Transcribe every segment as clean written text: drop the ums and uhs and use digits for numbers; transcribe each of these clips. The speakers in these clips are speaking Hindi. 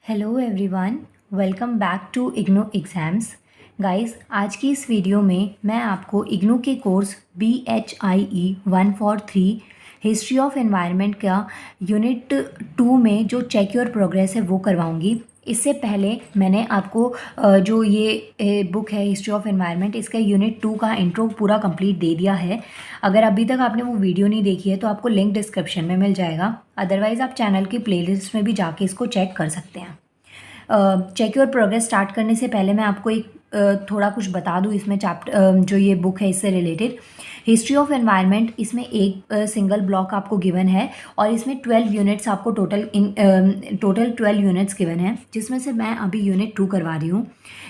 Hello everyone, welcome back to IGNOU exams. Guys, आज की इस वीडियो में मैं आपको इग्नू के course BHIE 143 history of environment का यूनिट 2 में जो चेक योर प्रोग्रेस है वो करवाऊंगी। इससे पहले मैंने आपको जो ये बुक है हिस्ट्री ऑफ एनवायरनमेंट, इसका यूनिट 2 का इंट्रो पूरा कंप्लीट दे दिया है। अगर अभी तक आपने वो वीडियो नहीं देखी है तो आपको लिंक डिस्क्रिप्शन में मिल जाएगा, अदरवाइज़ आप चैनल की प्लेलिस्ट में भी जाके इसको चेक कर सकते हैं। चेक योर प्रोग्रेस स्टार्ट करने से पहले मैं आपको एक थोड़ा कुछ बता दूँ। इसमें चैप्टर जो ये बुक है इससे रिलेटेड हिस्ट्री ऑफ एनवायरनमेंट, इसमें एक सिंगल ब्लॉक आपको गिवन है और इसमें 12 यूनिट्स आपको टोटल 12 यूनिट्स गिवन है, जिसमें से मैं अभी यूनिट 2 करवा रही हूँ।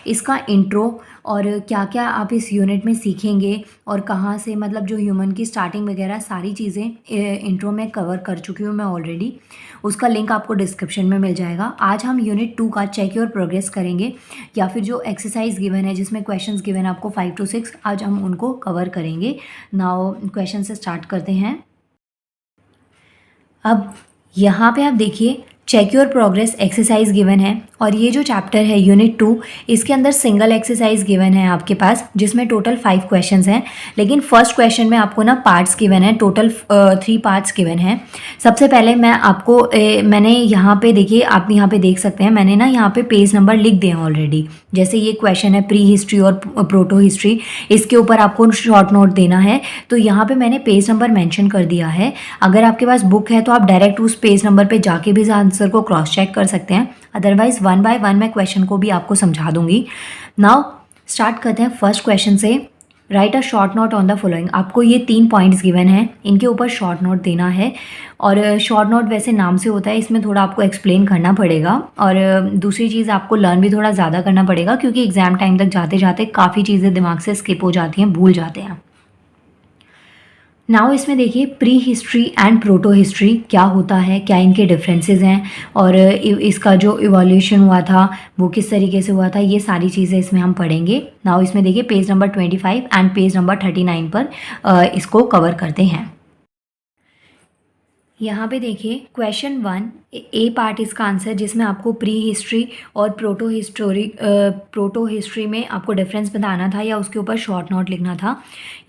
इसका इंट्रो और क्या क्या आप इस यूनिट में सीखेंगे और कहाँ से, मतलब जो ह्यूमन की स्टार्टिंग वगैरह सारी चीज़ें इंट्रो में कवर कर चुकी हूँ मैं ऑलरेडी। उसका लिंक आपको डिस्क्रिप्शन में मिल जाएगा। आज हम यूनिट 2 का चेक योर प्रोग्रेस करेंगे, या फिर जो एक्सरसाइज गिवन है जिसमें क्वेश्चंस गिवन है आपको 5 to 6, आज हम उनको कवर करेंगे। नाउ क्वेश्चन से स्टार्ट करते हैं। अब यहाँ पे आप देखिए check your progress exercise given है और ये जो चैप्टर है यूनिट 2, इसके अंदर सिंगल एक्सरसाइज गिवन है आपके पास, जिसमें टोटल 5 क्वेश्चंस हैं। लेकिन फर्स्ट क्वेश्चन में आपको ना पार्ट्स गिवन है, टोटल 3 पार्ट्स गिवन है। सबसे पहले मैं आपको मैंने यहाँ पे देखिए, आप यहाँ पे देख सकते हैं, मैंने ना यहाँ पे पेज नंबर लिख दिए हैं ऑलरेडी। जैसे ये क्वेश्चन है प्री हिस्ट्री और प्रोटो हिस्ट्री, इसके ऊपर आपको शॉर्ट नोट देना है, तो यहाँ पे मैंने पेज नंबर मेंशन कर दिया है। अगर आपके पास बुक है तो आप डायरेक्ट उस पेज नंबर पे जाके भी आंसर को क्रॉस चेक कर सकते हैं, अदरवाइज 1 by 1 मैं क्वेश्चन को भी आपको समझा दूंगी। नाउ स्टार्ट करते हैं फर्स्ट क्वेश्चन से। Right a short note on the following. आपको ये 3 पॉइंट्स गिवन हैं, इनके ऊपर शॉर्ट नोट देना है। और शॉर्ट नोट वैसे नाम से होता है, इसमें थोड़ा आपको एक्सप्लेन करना पड़ेगा और दूसरी चीज़ आपको लर्न भी थोड़ा ज़्यादा करना पड़ेगा, क्योंकि एग्जाम टाइम तक जाते जाते काफ़ी चीज़ें दिमाग से स्किप हो जाती हैं, भूल जाते हैं। नाउ इसमें देखिए pre history and proto history क्या होता है, क्या इनके डिफरेंसेस हैं और इसका जो इवोल्यूशन हुआ था वो किस तरीके से हुआ था, ये सारी चीज़ें इसमें हम पढ़ेंगे। नाउ इसमें देखिए page number 25 and page number 39 पर इसको कवर करते हैं। यहाँ पे देखिए क्वेश्चन 1 ए पार्ट इसका आंसर, जिसमें आपको प्री हिस्ट्री और प्रोटो हिस्ट्री में आपको डिफरेंस बताना था या उसके ऊपर शॉर्ट नोट लिखना था।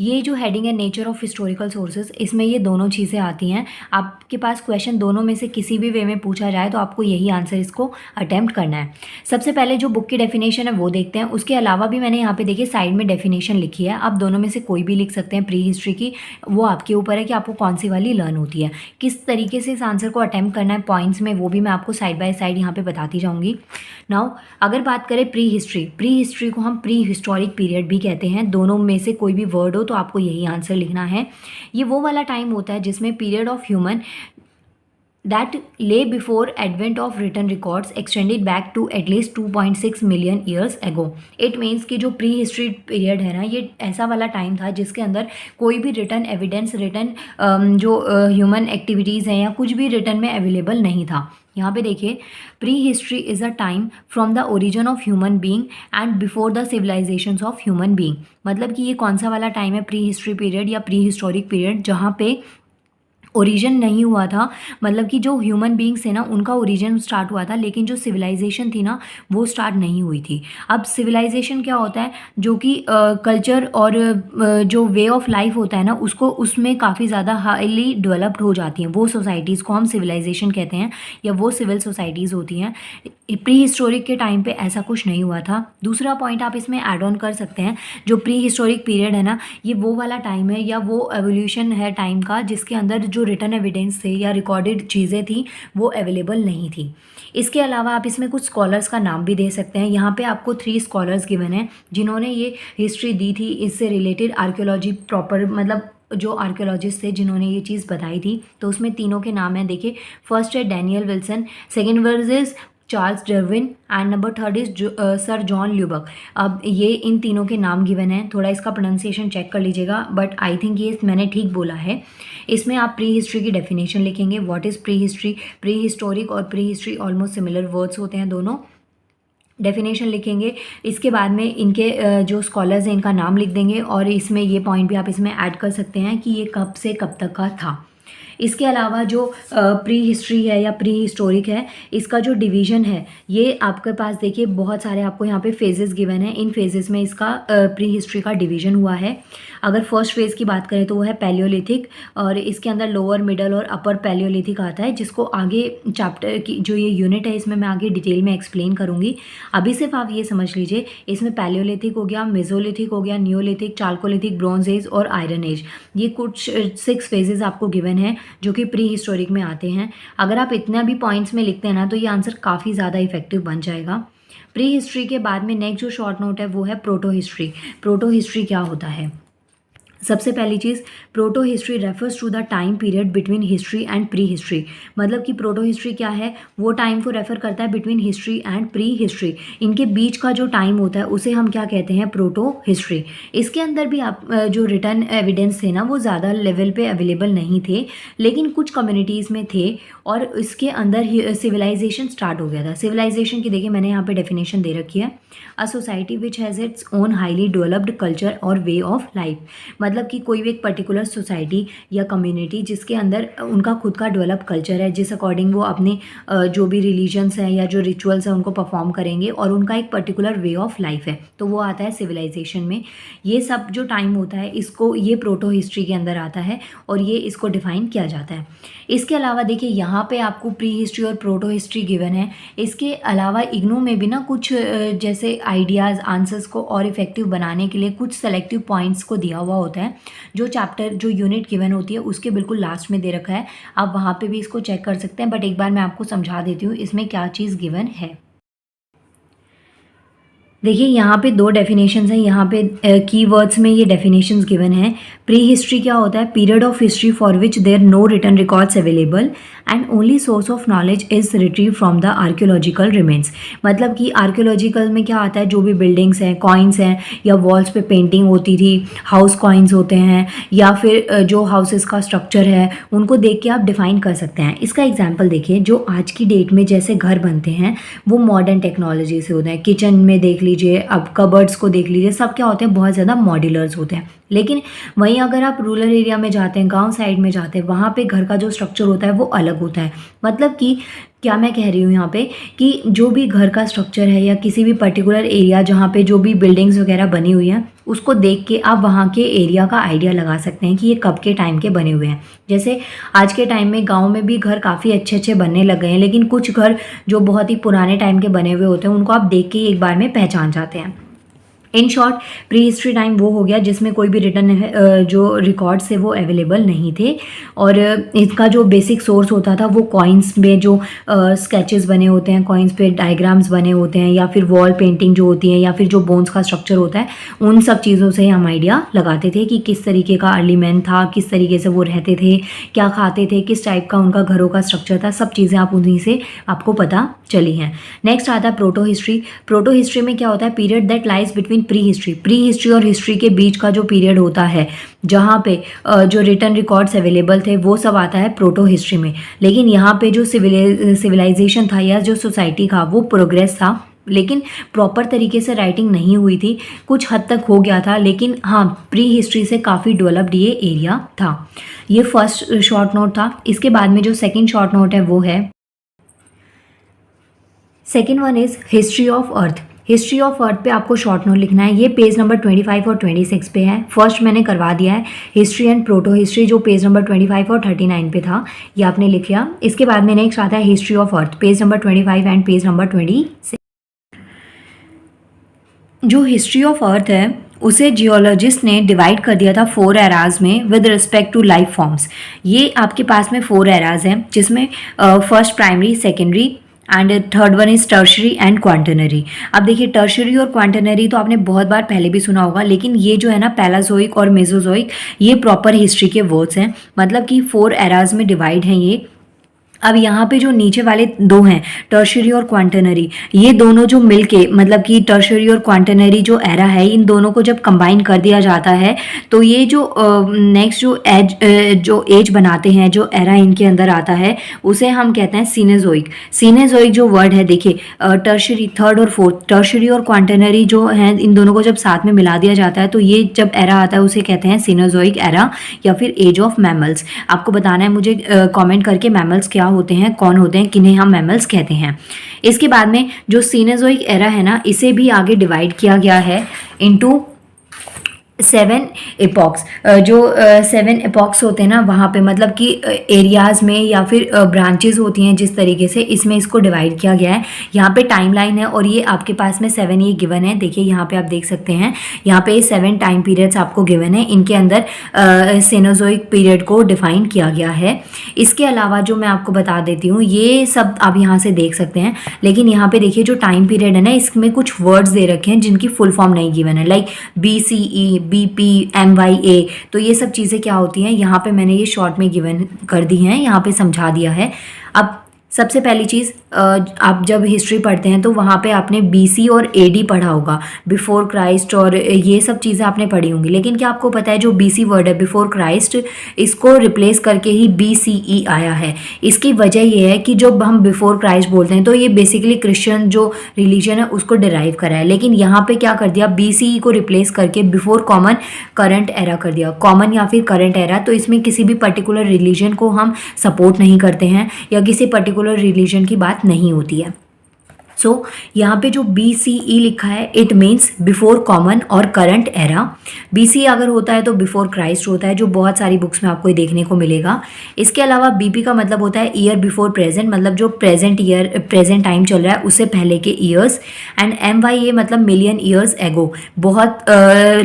ये जो हेडिंग है नेचर ऑफ हिस्टोरिकल सोर्सेज, इसमें ये दोनों चीज़ें आती हैं। आपके पास क्वेश्चन दोनों में से किसी भी वे में पूछा जाए तो आपको यही आंसर इसको अटैम्प्ट करना है। सबसे पहले जो बुक की डेफिनेशन है वो देखते हैं, उसके अलावा भी मैंने यहाँ पे देखिए साइड में डेफिनेशन लिखी है। आप दोनों में से कोई भी लिख सकते हैं प्री हिस्ट्री की, वो आपके ऊपर है कि आपको कौन सी वाली लर्न होती है। किस तरीके से इस आंसर को अटैम्प्ट करना है पॉइंट्स में, वो भी मैं आपको साइड बाय साइड यहाँ पे बताती जाऊँगी। नाउ अगर बात करें प्री हिस्ट्री को हम प्री हिस्टोरिक पीरियड भी कहते हैं। दोनों में से कोई भी वर्ड हो तो आपको यही आंसर लिखना है। ये वो वाला टाइम होता है जिसमें period of human that lay before advent of written records extended back to at least 2.6 million years ago. It means कि जो प्री हिस्ट्री पीरियड है ना, ये ऐसा वाला टाइम था जिसके अंदर कोई भी रिटन एविडेंस, रिटन जो ह्यूमन एक्टिविटीज़ हैं या कुछ भी रिटन में अवेलेबल नहीं था। यहाँ पे देखिए prehistory is a time from the origin of human being and before the civilisations of human being. मतलब कि ये कौन सा वाला टाइम है प्री हिस्ट्री पीरियड या प्री हिस्टोरिक पीरियड, जहाँ पे ओरिजिन नहीं हुआ था, मतलब कि जो ह्यूमन बींग्स है ना उनका ओरिजिन स्टार्ट हुआ था, लेकिन जो सिविलाइजेशन थी ना वो स्टार्ट नहीं हुई थी। अब सिविलाइजेशन क्या होता है, जो कि कल्चर और जो वे ऑफ लाइफ होता है ना उसको, उसमें काफ़ी ज़्यादा हाईली डेवलप्ड हो जाती हैं वो सोसाइटीज़ को हम सिविलाइजेशन कहते हैं, या वो सिविल सोसाइटीज़ होती हैं। प्री हिस्टोरिक के टाइम पे ऐसा कुछ नहीं हुआ था। दूसरा पॉइंट आप इसमें ऐड ऑन कर सकते हैं, जो प्री हिस्टोरिक पीरियड है ना, ये वो वाला टाइम है या वो एवोल्यूशन है टाइम का जिसके अंदर जो रिटन एविडेंस थे या रिकॉर्डेड चीज़ें थी वो अवेलेबल नहीं थी। इसके अलावा आप इसमें कुछ स्कॉलर्स का नाम भी दे सकते हैं। यहाँ पे आपको 3 स्कॉलर्स गिवन हैं जिन्होंने ये हिस्ट्री दी थी, इससे रिलेटेड आर्कियोलॉजी प्रॉपर, मतलब जो आर्कियोलॉजिस्ट थे जिन्होंने ये चीज़ बताई थी, तो उसमें तीनों के नाम हैं। देखिए फर्स्ट है Daniel Wilson, second verge is Charles Darwin and number 3 is sir John Lubbock. अब ये इन तीनों के नाम गिवन हैं, थोड़ा इसका प्रोनाउंसिएशन चेक कर लीजिएगा, बट आई थिंक ये मैंने ठीक बोला है। इसमें आप प्री हिस्ट्री की डेफिनेशन लिखेंगे, what is prehistory. Prehistoric और prehistory almost similar words होते हैं दोनों। डेफिनेशन लिखेंगे, इसके बाद में इनके जो स्कॉलर्स हैं इनका नाम लिख देंगे, और इसमें ये पॉइंट भी आप इसमें ऐड कर सकते हैं कि ये कब से कब तक का था। इसके अलावा जो प्री हिस्ट्री है या प्री हिस्टोरिक है, इसका जो डिवीज़न है ये आपके पास देखिए बहुत सारे आपको यहाँ पे फेजेस गिवन है। इन फेजेस में इसका प्री हिस्ट्री का डिवीज़न हुआ है। अगर फर्स्ट फेज़ की बात करें तो वो है पैलियोलिथिक, और इसके अंदर लोअर, मिडल और अपर पैलियोलिथिक आता है, जिसको आगे चैप्टर की जो ये यूनिट है इसमें मैं आगे डिटेल में एक्सप्लेन करूँगी। अभी सिर्फ आप ये समझ लीजिए, इसमें पैलियोलिथिक हो गया, मेसोलिथिक हो गया, नियोलिथिक, चाल्कोलिथिक, ब्रॉन्ज एज और आयरन एज, ये कुछ 6 फेजेस आपको गिवन है जो कि प्री हिस्टोरिक में आते हैं। अगर आप इतना भी पॉइंट्स में लिखते हैं ना तो ये आंसर काफ़ी ज़्यादा इफेक्टिव बन जाएगा। प्री हिस्ट्री के बाद में नेक्स्ट जो शॉर्ट नोट है वो है प्रोटो हिस्ट्री। प्रोटो हिस्ट्री क्या होता है? सबसे पहली चीज़, protohistory refers to the time period between history and prehistory. मतलब कि प्रोटो हिस्ट्री क्या है, वो टाइम को रेफर करता है between history and pre history. इनके बीच का जो टाइम होता है उसे हम क्या कहते हैं, प्रोटो हिस्ट्री। इसके अंदर भी आप जो रिटर्न एविडेंस थे ना वो ज़्यादा लेवल पे अवेलेबल नहीं थे, लेकिन कुछ कम्युनिटीज़ में थे, और इसके अंदर सिविलाइजेशन स्टार्ट हो गया था। सिविलाइजेशन की देखिए मैंने यहाँ पे डेफिनेशन दे रखी है, a society which has its own highly developed culture और वे ऑफ लाइफ। मतलब कि कोई भी एक पर्टिकुलर सोसाइटी या कम्युनिटी जिसके अंदर उनका खुद का डेवलप कल्चर है, जिस अकॉर्डिंग वो अपने जो भी रिलीजन्स हैं या जो रिचुअल्स हैं उनको परफॉर्म करेंगे, और उनका एक पर्टिकुलर वे ऑफ लाइफ है, तो वो आता है सिविलाइजेशन में। ये सब जो टाइम होता है इसको ये प्रोटो हिस्ट्री के अंदर आता है, और ये इसको डिफाइन किया जाता है। इसके अलावा देखिए यहाँ पे आपको प्री हिस्ट्री और प्रोटो हिस्ट्री गिवन है। इसके अलावा इग्नू में भी ना कुछ जैसे आइडियाज़, आंसर्स को और इफेक्टिव बनाने के लिए कुछ सेलेक्टिव पॉइंट्स को दिया हुआ होता है, जो चैप्टर जो यूनिट गिवन होती है उसके बिल्कुल लास्ट में दे रखा है। आप वहाँ पे भी इसको चेक कर सकते हैं, बट एक बार मैं आपको समझा देती हूँ इसमें क्या चीज़ गिवन है। देखिए यहाँ पे 2 डेफिनेशंस हैं, यहाँ पे कीवर्ड्स में ये डेफिनेशंस गिवन है। प्री हिस्ट्री क्या होता है, period of history for which there no written records available and only source of knowledge is retrieve from the archaeological remains. मतलब कि आर्कियोलॉजिकल में क्या आता है, जो भी बिल्डिंग्स हैं, कॉइन्स हैं, या वॉल्स पे पेंटिंग होती थी, हाउस कॉइन्स होते हैं, या फिर जो हाउसेस का स्ट्रक्चर है उनको देख के आप डिफाइन कर सकते हैं। इसका एग्जाम्पल देखिए, जो आज की डेट में जैसे घर बनते हैं वो मॉडर्न टेक्नोलॉजी से होते हैं। किचन में देख लीजिए, अब कबर्ड्स को देख लीजिए, सब क्या होते हैं, बहुत ज़्यादा मॉड्यूलर्स होते हैं। लेकिन वहीं अगर आप रूरल एरिया में जाते हैं, गांव साइड में जाते हैं, वहाँ पे घर का जो स्ट्रक्चर होता है वो अलग होता है। मतलब कि क्या मैं कह रही हूँ यहाँ पे कि जो भी घर का स्ट्रक्चर है या किसी भी पर्टिकुलर एरिया जहाँ पे जो भी बिल्डिंग्स वगैरह बनी हुई हैं उसको देख के आप वहाँ के एरिया का आइडिया लगा सकते हैं कि ये कब के टाइम के बने हुए हैं। जैसे आज के टाइम में गांव में भी घर काफ़ी अच्छे अच्छे बनने लग गए हैं, लेकिन कुछ घर जो बहुत ही पुराने टाइम के बने हुए होते हैं उनको आप देख के ही एक बार में पहचान जाते हैं। In short, pre history time वो हो गया जिसमें कोई भी रिटर्न जो रिकॉर्ड्स थे वो अवेलेबल नहीं थे, और इसका जो बेसिक सोर्स होता था वो कॉइन्स में जो स्केचेस बने होते हैं, कॉइन्स पे डायग्राम्स बने होते हैं, या फिर वॉल पेंटिंग जो होती है, या फिर जो बोन्स का स्ट्रक्चर होता है, उन सब चीज़ों से हम आइडिया लगाते थे कि किस तरीके का अर्ली मैन था, किस तरीके से वो रहते थे, क्या खाते थे, किस टाइप का उनका घरों का स्ट्रक्चर था। सब चीज़ें आप उन्हीं से आपको पता चली हैं। नेक्स्ट आता है प्रोटो हिस्ट्री। प्रोटो हिस्ट्री में क्या होता है, period that lies between pre history. Pre history और हिस्ट्री के बीच का जो पीरियड होता है जहाँ पे जो रिटर्न रिकॉर्ड्स अवेलेबल थे वो सब आता है प्रोटो हिस्ट्री में। लेकिन यहाँ पे जो सिविलाइजेशन था या जो सोसाइटी था वो प्रोग्रेस था, लेकिन प्रॉपर तरीके से राइटिंग नहीं हुई थी, कुछ हद तक हो गया था, लेकिन हाँ प्री हिस्ट्री से काफ़ी डेवलप्ड ये एरिया था। ये फर्स्ट शॉर्ट नोट था। इसके बाद में जो सेकेंड शॉर्ट नोट है वो है, second one is history of earth. History of अर्थ पे आपको शॉर्ट नोट लिखना है। ये पेज नंबर 25 और 26 पे है। फर्स्ट मैंने करवा दिया है हिस्ट्री एंड प्रोटो हिस्ट्री, जो पेज नंबर 25 और 39 पे था, ये आपने लिख लिया। इसके बाद में नेक्स्ट आता है history of earth, page number 25 and page number 26। जो हिस्ट्री ऑफ अर्थ है उसे जियोलॉजिस्ट ने डिवाइड कर दिया था 4 एराज में with respect to life forms. ये आपके पास में 4 एराज हैं, जिसमें first primary, secondary and third one is tertiary and quaternary. अब देखिए टर्शरी और क्वांटनरी तो आपने बहुत बार पहले भी सुना होगा, लेकिन ये जो है ना पैलाजोइक और मेसोजोइक, ये प्रॉपर हिस्ट्री के वर्ड्स हैं। मतलब कि 4 एराज में डिवाइड हैं ये। अब यहाँ पे जो नीचे वाले दो हैं टर्शरी और क्वांटनरी, ये दोनों जो मिलके मतलब कि टर्शरी और क्वांटनरी जो एरा है, इन दोनों को जब कंबाइन कर दिया जाता है तो ये जो नेक्स्ट जो एज बनाते हैं, जो एरा इनके अंदर आता है, उसे हम कहते हैं सीनेजोइक। सीनेजोइक जो वर्ड है देखिए, टर्शरी थर्ड और फोर्थ, टर्शरी और क्वांटनरी जो है, इन दोनों को जब साथ में मिला दिया जाता है तो ये जब एरा आता है उसे कहते हैं सीनेजोइक एरा या फिर एज ऑफ मैमल्स। आपको बताना है मुझे कमेंट करके मैमल्स क्या होते हैं, कौन होते हैं, किन्हें हम मैमल्स कहते हैं। इसके बाद में जो सीनेजोइक एरा है ना, इसे भी आगे डिवाइड किया गया है इनटू 7 एपॉक्स। जो 7 एपॉक्स होते हैं ना, वहाँ पे मतलब कि एरियाज़ में या फिर ब्रांचेस होती हैं, जिस तरीके से इसमें इसको डिवाइड किया गया है। यहाँ पे टाइमलाइन है और ये आपके पास में 7 ये गिवन है। देखिए यहाँ पे आप देख सकते हैं, यहाँ पे 7 टाइम पीरियड्स आपको गिवन है। इनके अंदर सीनेजोइक पीरियड को डिफाइन किया गया है। इसके अलावा जो मैं आपको बता देती हूँ, ये सब आप यहाँ से देख सकते हैं, लेकिन यहाँ पे देखिए जो टाइम पीरियड है ना, इसमें कुछ वर्ड्स दे रखे हैं जिनकी फुल फॉर्म नहीं गिवन है, लाइक BCE, BP, MYA। तो ये सब चीज़ें क्या होती हैं, यहाँ पे मैंने ये शॉर्ट में गिवन कर दी हैं, यहाँ पे समझा दिया है। अब सबसे पहली चीज़, आप जब हिस्ट्री पढ़ते हैं तो वहाँ पे आपने BC और AD पढ़ा होगा, बिफोर क्राइस्ट, और ये सब चीज़ें आपने पढ़ी होंगी। लेकिन क्या आपको पता है जो BC वर्ड है, बिफोर क्राइस्ट, इसको रिप्लेस करके ही BCE आया है। इसकी वजह ये है कि जब हम बिफोर क्राइस्ट बोलते हैं तो ये बेसिकली क्रिश्चियन जो रिलीजन है उसको डिराइव करा है, लेकिन यहाँ पे क्या कर दिया, BCE को रिप्लेस करके बिफोर कॉमन करंट एरा कर दिया, कॉमन या फिर करंट एरा। तो इसमें किसी भी पर्टिकुलर रिलीजन को हम सपोर्ट नहीं करते हैं या किसी पर्टिकुलर रिलीजन की बात नहीं होती है। सो यहाँ पे जो BCE लिखा है, इट मीन्स बिफोर कॉमन और करंट एरा। BC अगर होता है तो बिफोर क्राइस्ट होता है, जो बहुत सारी बुक्स में आपको देखने को मिलेगा। इसके अलावा BP का मतलब होता है ईयर बिफोर प्रेजेंट, मतलब जो प्रेजेंट ईयर, प्रेजेंट टाइम चल रहा है उससे पहले के ईयर्स। एंड MYA मतलब मिलियन ईयर्स एगो, बहुत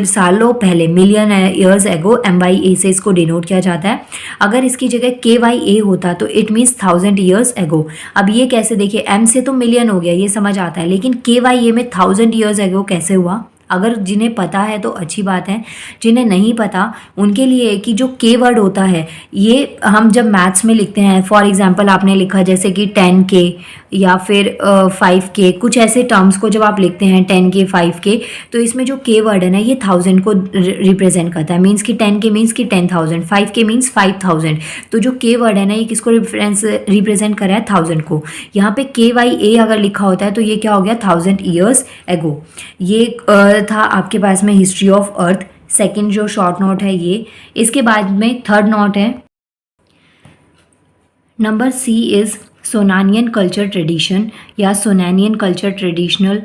सालों पहले, मिलियन ईयर्स एगो, MYA से इसको डिनोट किया जाता है। अगर इसकी जगह KYA होता तो इट मीन्स 1000 ईयर्स एगो। अब ये कैसे, देखिए M से तो मिलियन हो गया, ये समझ आता है, लेकिन KYA में 1000 ईयर्स एगो कैसे हुआ? अगर जिन्हें पता है तो अच्छी बात है, जिन्हें नहीं पता उनके लिए कि जो K वर्ड होता है, ये हम जब मैथ्स में लिखते हैं, फॉर एग्जांपल आपने लिखा जैसे कि 10K या फिर 5K, कुछ ऐसे टर्म्स को जब आप लिखते हैं 10K 5K, तो इसमें जो K वर्ड है ना, ये 1000 को रिप्रेजेंट करता है। मीन्स कि 10K मीन्स कि 10,000, 5K मीन्स 5000। तो जो K वर्ड है ना, ये किसको रिप्रेजेंट कर रहा है, 1000 को। यहाँ पे KYA अगर लिखा होता है तो ये क्या हो गया, 1000 ईयर्स एगो। ये था आपके पास में हिस्ट्री ऑफ अर्थ। सेकंड जो शॉर्ट नोट है ये। इसके बाद में थर्ड नोट है, number C is Soanian culture tradition या Soanian culture traditional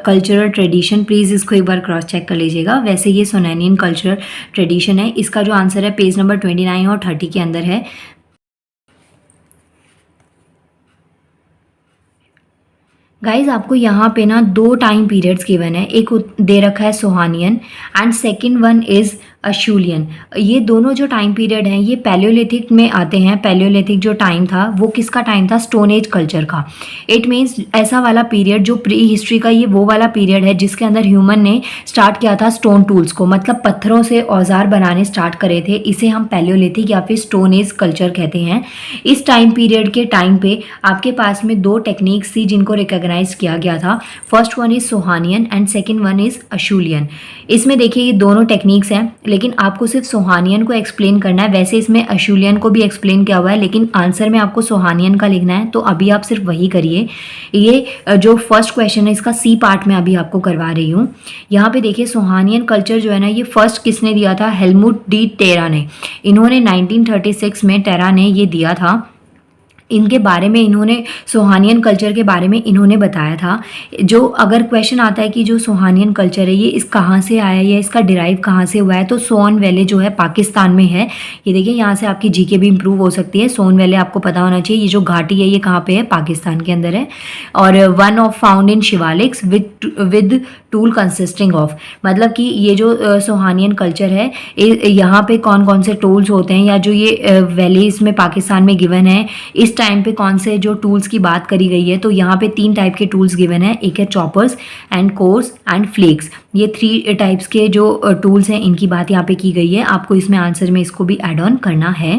cultural tradition. Please इसको एक बार क्रॉस चेक कर लीजिएगा। वैसे ये सोनानियन कल्चर ट्रेडिशन है। इसका जो आंसर है पेज नंबर 29 और 30 के अंदर है। गाइज आपको यहाँ पे ना 2 टाइम पीरियड्स गिवन है, एक दे रखा है सोहानियन एंड सेकंड वन इज़ अशूलियन। ये दोनों जो टाइम पीरियड हैं ये पैलियोलिथिक में आते हैं। पैलियोलिथिक जो टाइम था वो किसका टाइम था, स्टोन एज कल्चर का। इट मीन्स ऐसा वाला पीरियड जो प्री हिस्ट्री का, ये वो वाला पीरियड है जिसके अंदर ह्यूमन ने स्टार्ट किया था स्टोन टूल्स को, मतलब पत्थरों से औजार बनाने स्टार्ट करे थे। इसे हम पैलियोलिथिक या फिर स्टोन एज कल्चर कहते हैं। इस टाइम पीरियड के टाइम पे आपके पास में 2 टेक्निक्स थी जिनको रिकॉग्नाइज किया गया था। First one is Soanian and second one is Acheulian. इसमें देखिए ये दोनों टेक्निक्स हैं, लेकिन आपको सिर्फ सोहानियन को एक्सप्लेन करना है। वैसे इसमें अशूलियन को भी एक्सप्लेन किया हुआ है, लेकिन आंसर में आपको सोहानियन का लिखना है, तो अभी आप सिर्फ वही करिए। ये जो फर्स्ट क्वेश्चन है इसका C पार्ट में अभी आपको करवा रही हूँ। यहाँ पे देखिए सोहानियन कल्चर जो है ना, ये फर्स्ट किसने दिया था, हेलमुट डी टेरा ने। इन्होंने 1936 में टेरा ने ये दिया था। इनके बारे में इन्होंने सोहानियन कल्चर के बारे में इन्होंने बताया था। जो अगर क्वेश्चन आता है कि जो सोहानियन कल्चर है ये इस कहाँ से आया या इसका डिराइव कहाँ से हुआ है, तो सोन वैली जो है पाकिस्तान में है। ये देखिए यहाँ से आपकी जीके भी इंप्रूव हो सकती है। सोन वैली आपको पता होना चाहिए, ये जो घाटी है ये कहाँ पे है, पाकिस्तान के अंदर है। और one of found in Shivaliks with tool consisting of, मतलब कि ये जो सोहानियन कल्चर है यहाँ पे कौन कौन से टूल्स होते हैं, या जो ये वैलीज में पाकिस्तान में गिवन है इस टाइम पे कौन से जो टूल्स की बात करी गई है। तो यहाँ पे 3 टाइप के टूल्स गिवन है, एक है choppers and cores and flakes. ये 3 टाइप्स के जो टूल्स हैं इनकी बात यहाँ पे की गई है। आपको इसमें आंसर में इसको भी ऐड ऑन करना है।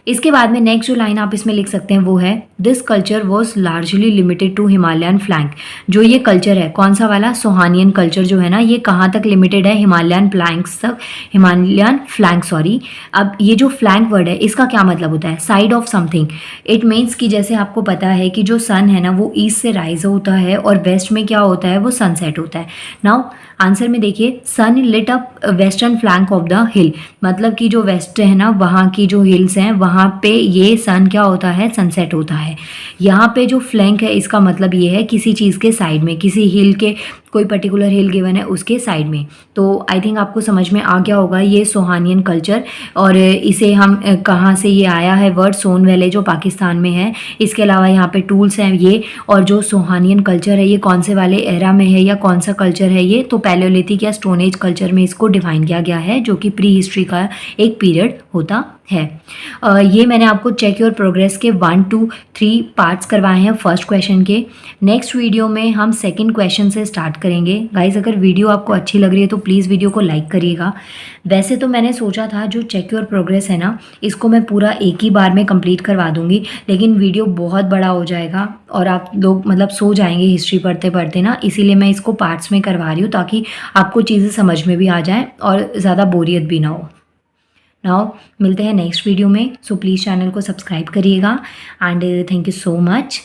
इसके बाद में नेक्स्ट जो लाइन आप इसमें लिख सकते हैं वो है this culture was largely limited to Himalayan flank. जो ये कल्चर है कौन सा वाला, सोहानियन कल्चर जो है ना, ये कहाँ तक लिमिटेड है, हिमालयन फ्लैंक्स तक, हिमालयन फ्लैंक सॉरी। अब ये जो फ्लैंक वर्ड है इसका क्या मतलब होता है, side of something. It means कि जैसे आपको पता है कि जो सन है ना वो ईस्ट से राइज होता है और वेस्ट में क्या होता है, वो सनसेट होता है। नाउ आंसर में देखिए sun lit up western flank of the hill, मतलब कि जो वेस्ट है ना वहाँ की जो हिल्स हैं वहाँ पे ये सन क्या होता है, सनसेट होता है। यहाँ पे जो फ्लैंक है इसका मतलब ये है किसी चीज़ के साइड में, किसी हिल के, कोई पर्टिकुलर हिल गिवन है उसके साइड में। तो आई थिंक आपको समझ में आ गया होगा ये सोहानियन कल्चर, और इसे हम कहाँ से ये आया है वर्ड, सोन वैले जो पाकिस्तान में है। इसके अलावा यहाँ पे टूल्स हैं ये, और जो सोहानियन कल्चर है ये कौन से वाले एरा में है या कौन सा कल्चर है ये, तो पैलियोलिथिक या स्टोन एज कल्चर में इसको डिफाइन किया गया है, जो कि प्री हिस्ट्री का एक पीरियड होता है। ये मैंने आपको चेक योर प्रोग्रेस के 1 2 3 पार्ट्स करवाए हैं फर्स्ट क्वेश्चन के। नेक्स्ट वीडियो में हम सेकंड क्वेश्चन से स्टार्ट करेंगे। गाइज अगर वीडियो आपको अच्छी लग रही है तो प्लीज़ वीडियो को लाइक करिएगा। वैसे तो मैंने सोचा था जो चेक योर प्रोग्रेस है ना इसको मैं पूरा एक ही बार में कंप्लीट करवा दूंगी, लेकिन वीडियो बहुत बड़ा हो जाएगा और आप लोग मतलब सो जाएंगे हिस्ट्री पढ़ते पढ़ते ना, इसीलिए मैं इसको पार्ट्स में करवा रही हूँ ताकि आपको चीज़ें समझ में भी आ जाएँ और ज़्यादा बोरियत भी ना हो। नाउ मिलते हैं नेक्स्ट वीडियो में, सो प्लीज़ चैनल को सब्सक्राइब करिएगा and thank you so much.